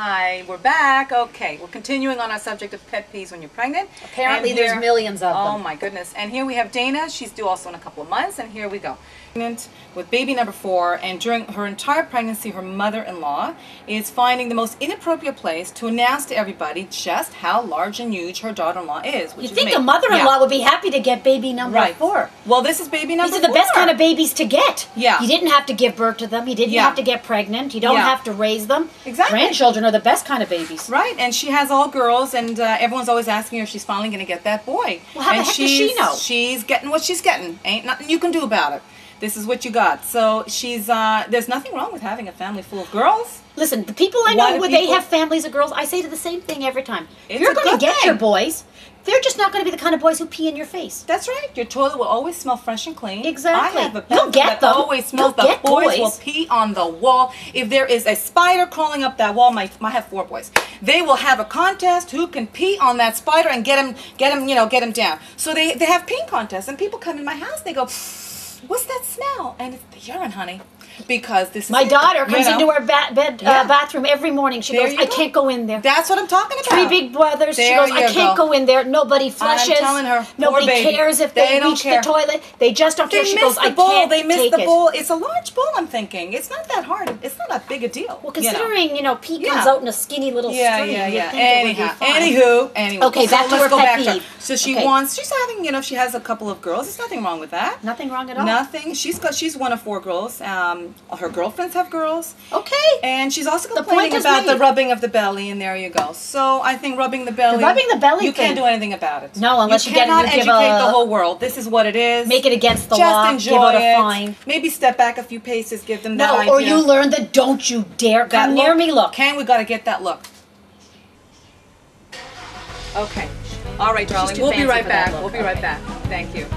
Hi, we're back. Okay, we're continuing on our subject of pet peeves when you're pregnant. Apparently there's millions of them. Oh my goodness. And here we have Dana. She's due also in a couple of months, and here we go. Pregnant with baby number 4, and during her entire pregnancy, her mother-in-law is finding the most inappropriate place to announce to everybody just how large and huge her daughter-in-law is. You think a mother-in-law would be happy to get baby number 4. Well, this is baby number 4. These are the best kind of babies to get. Yeah. You didn't have to give birth to them. You didn't have to get pregnant. You don't have to raise them. Exactly. Grandchildren are the best kind of babies. Right, and she has all girls, and everyone's always asking her if she's finally going to get that boy. Well, how the heck does she know? She's getting what she's getting. Ain't nothing you can do about it. This is what you got. So she's, there's nothing wrong with having a family full of girls. Listen, the people I know where they have families of girls, I say to the same thing every time. If you're going to get your boys, they're just not going to be the kind of boys who pee in your face. That's right. Your toilet will always smell fresh and clean. Exactly. I have a pet that always smells. The boys will pee on the wall. If there is a spider crawling up that wall, I have 4 boys. They will have a contest who can pee on that spider and get him down. So they have peeing contests, and people come in my house. They go, "What's that smell?" And it's the urine, honey. Because this is my daughter comes into our bathroom every morning. She goes, "I can't go in there." That's what I'm talking about. 3 big brothers. She goes, "I can't go in there. Nobody flushes. I'm telling her, nobody cares if they reach the toilet. They just don't care." She goes, "I can't They missed the bowl. It's a large bowl. I'm thinking it's not that hard. It's not that big a deal. Well, considering pee comes out in a skinny little stream. Anywho. Okay, back to her pet peeve. So she's having, she has a couple of girls. There's nothing wrong with that. Nothing wrong at all. Nothing. She's one of 4 girls. Her girlfriends have girls. Okay. And she's also complaining about the rubbing of the belly, and there you go. So I think rubbing the belly. You can't do anything about it. No, unless you cannot educate the whole world. This is what it is. Make it against the law. Just enjoy give it a fine. Maybe step back a few paces. Give them that idea. No, or you learn the don't you dare come near me look. We got to get that look. Okay. All right, darling. We'll be right back. We'll be right back. Thank you.